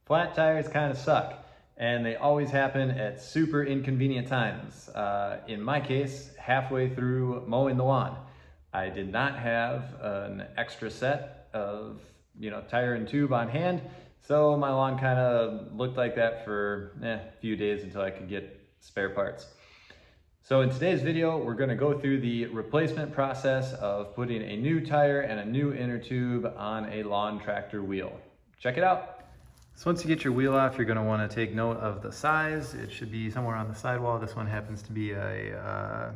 Flat tires kind of suck, and they always happen at super inconvenient times. In my case, halfway through mowing the lawn. I did not have an extra set of tire and tube on hand, so my lawn kind of looked like that for a few days until I could get spare parts. So in today's video, we're going to go through the replacement process of putting a new tire and a new inner tube on a lawn tractor wheel. Check it out. So once you get your wheel off, you're going to want to take note of the size. It should be somewhere on the sidewall. This one happens to be a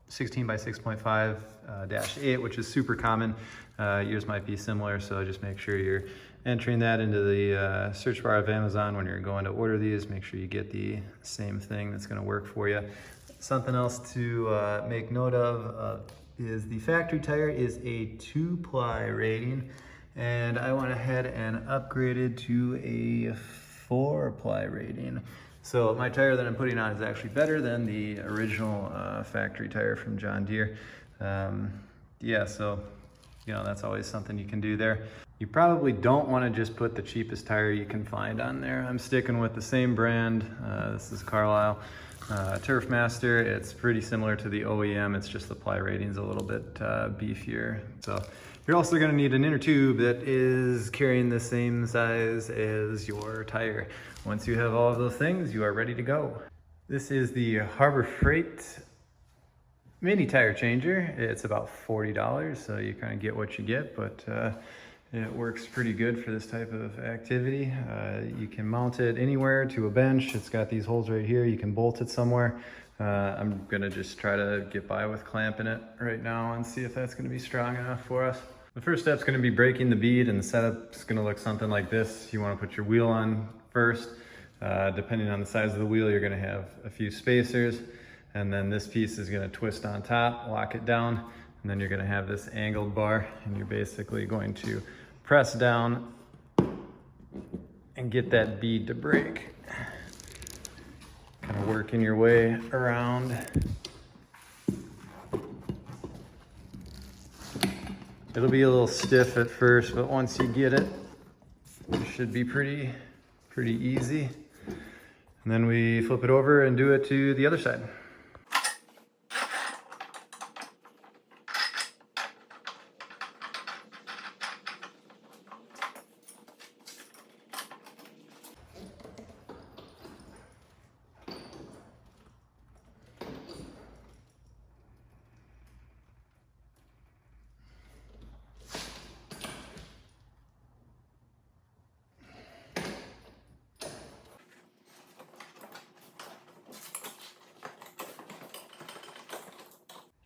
16 by 6.5-8, which is super common. Yours might be similar, so just make sure you're entering that into the search bar of Amazon when you're going to order these. Make sure you get the same thing that's going to work for you. Something else to make note of is the factory tire is a 2-ply rating, and I went ahead and upgraded to a 4-ply rating. So my tire that I'm putting on is actually better than the original factory tire from John Deere. Yeah, so that's always something you can do there. You probably don't want to just put the cheapest tire you can find on there. I'm sticking with the same brand. This is Carlisle Turfmaster. It's pretty similar to the OEM. It's just the ply rating's a little bit beefier. So you're also going to need an inner tube that is carrying the same size as your tire. Once you have all of those things, you are ready to go. This is the Harbor Freight mini tire changer. It's about $40, so you kind of get what you get, but it works pretty good for this type of activity. You can mount it anywhere to a bench. It's got these holes right here. You can bolt it somewhere. I'm gonna just try to get by with clamping it right now and see if that's gonna be strong enough for us. The first step's gonna be breaking the bead, and the setup's gonna look something like this. You wanna put your wheel on first. Depending on the size of the wheel, you're gonna have a few spacers, and then this piece is gonna twist on top, lock it down, and then you're gonna have this angled bar, and you're basically going to press down and get that bead to break. Kind of working your way around. It'll be a little stiff at first, but once you get it, it should be pretty easy. And then we flip it over and do it to the other side.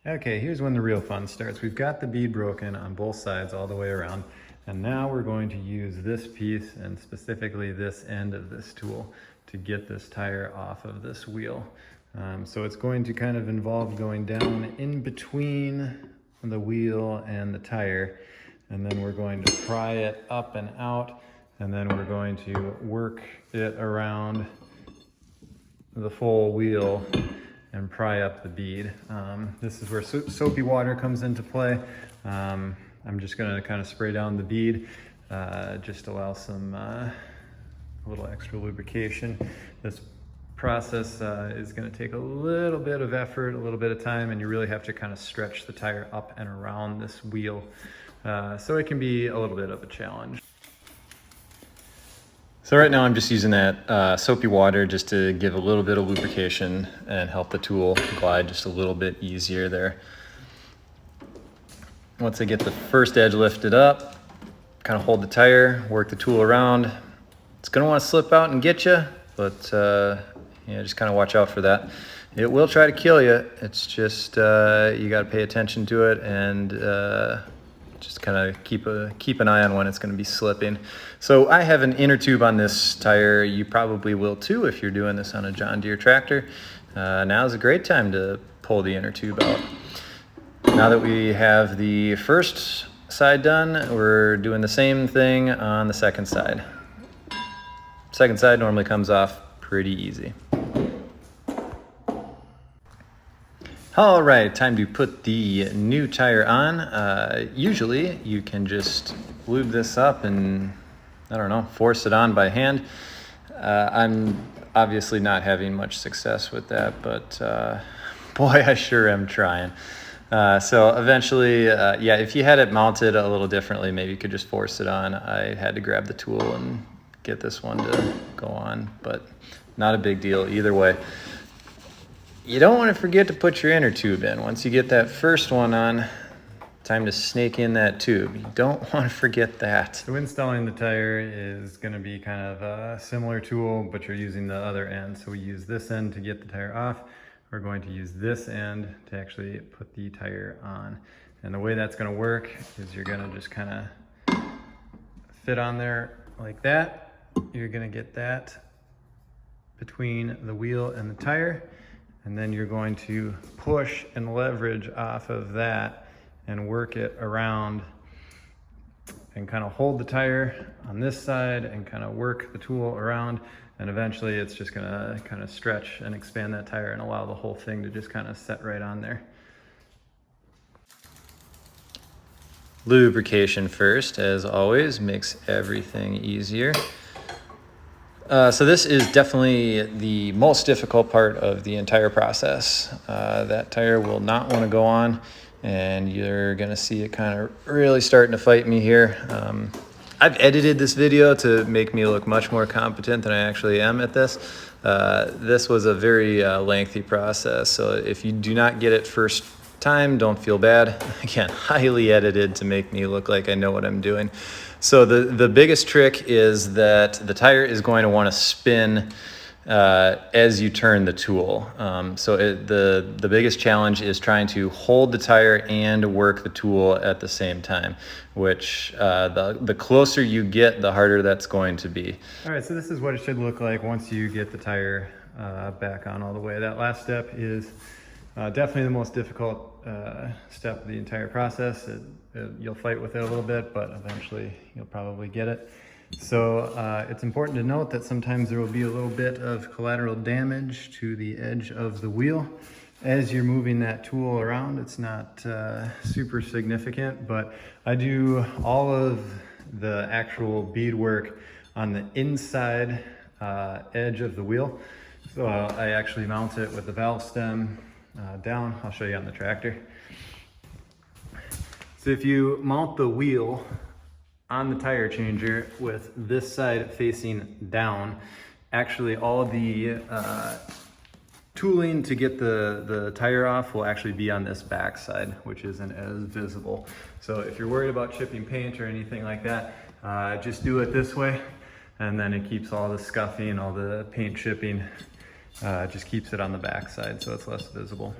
Okay, here's when the real fun starts. We've got the bead broken on both sides all the way around, and now we're going to use this piece, and specifically this end of this tool, to get this tire off of this wheel. So it's going to kind of involve going down in between the wheel and the tire, and then we're going to pry it up and out, and then we're going to work it around the full wheel and pry up the bead. This is where soapy water comes into play. I'm just gonna kind of spray down the bead, just allow some a little extra lubrication. This process is gonna take a little bit of effort, a little bit of time, and you really have to kind of stretch the tire up and around this wheel. So it can be a little bit of a challenge. So right now I'm just using that soapy water just to give a little bit of lubrication and help the tool glide just a little bit easier there. Once I get the first edge lifted up, kind of hold the tire, work the tool around. It's gonna want to slip out and get you, but just kind of watch out for that. It will try to kill you. It's just you got to pay attention to it and just kind of keep an eye on when it's going to be slipping. So I have an inner tube on this tire. You probably will too if you're doing this on a John Deere tractor. Now is a great time to pull the inner tube out. Now that we have the first side done, we're doing the same thing on the second side. Second side normally comes off pretty easy. All right, time to put the new tire on. Usually you can just lube this up and I don't know, force it on by hand. I'm obviously not having much success with that, but boy, I sure am trying. So eventually, yeah, if you had it mounted a little differently, maybe you could just force it on. I had to grab the tool and get this one to go on, but not a big deal either way. You don't want to forget to put your inner tube in. Once you get that first one on, time to snake in that tube. You don't want to forget that. So installing the tire is going to be kind of a similar tool, but you're using the other end. So we use this end to get the tire off. We're going to use this end to actually put the tire on. And the way that's going to work is you're going to just kind of fit on there like that. You're going to get that between the wheel and the tire. And then you're going to push and leverage off of that and work it around and kind of hold the tire on this side and kind of work the tool around. And eventually it's just gonna kind of stretch and expand that tire and allow the whole thing to just kind of set right on there. Lubrication first, as always, makes everything easier. So this is definitely the most difficult part of the entire process. That tire will not want to go on, and you're going to see it kind of really starting to fight me here. I've edited this video to make me look much more competent than I actually am at this. This was a very lengthy process, so if you do not get it first time, don't feel bad. Again, highly edited to make me look like I know what I'm doing. So the biggest trick is that the tire is going to want to spin as you turn the tool. The biggest challenge is trying to hold the tire and work the tool at the same time, which the closer you get, the harder that's going to be. All right, so this is what it should look like once you get the tire back on all the way. That last step is definitely the most difficult step of the entire process. You'll fight with it a little bit, but eventually you'll probably get it. So it's important to note that sometimes there will be a little bit of collateral damage to the edge of the wheel as you're moving that tool around. It's not super significant, but I do all of the actual beadwork on the inside edge of the wheel. So I actually mount it with the valve stem down. I'll show you on the tractor. So if you mount the wheel on the tire changer with this side facing down, actually all the tooling to get the tire off will actually be on this back side, which isn't as visible. So if you're worried about chipping paint or anything like that, just do it this way, and then it keeps all the scuffing, all the paint chipping, just keeps it on the back side so it's less visible.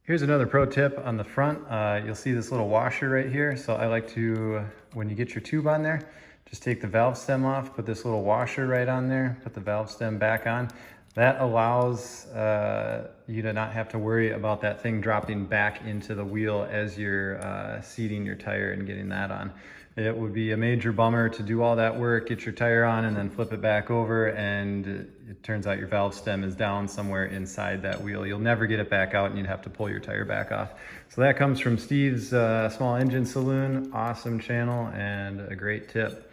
Here's another pro tip on the front. You'll see this little washer right here. So I like to, when you get your tube on there, just take the valve stem off, put this little washer right on there, put the valve stem back on. That allows you to not have to worry about that thing dropping back into the wheel as you're seating your tire and getting that on. It would be a major bummer to do all that work, get your tire on, and then flip it back over, and it turns out your valve stem is down somewhere inside that wheel. You'll never get it back out, and you'd have to pull your tire back off. So that comes from Steve's Small Engine Saloon. Awesome channel and a great tip.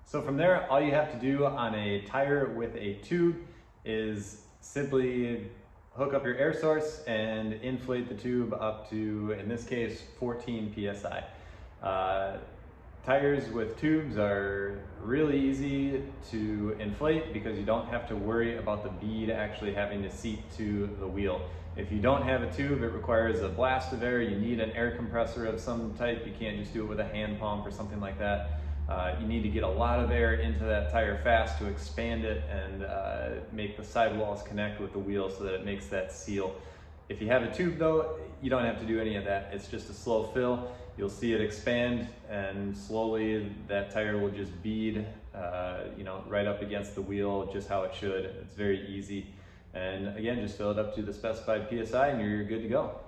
So from there, all you have to do on a tire with a tube is simply hook up your air source and inflate the tube up to, in this case, 14 PSI. Tires with tubes are really easy to inflate because you don't have to worry about the bead actually having to seat to the wheel. If you don't have a tube, it requires a blast of air. You need an air compressor of some type. You can't just do it with a hand pump or something like that. You need to get a lot of air into that tire fast to expand it and make the sidewalls connect with the wheel so that it makes that seal. If you have a tube though, you don't have to do any of that. It's just a slow fill. You'll see it expand, and slowly that tire will just bead, right up against the wheel, just how it should. It's very easy. And again, just fill it up to the specified PSI and you're good to go.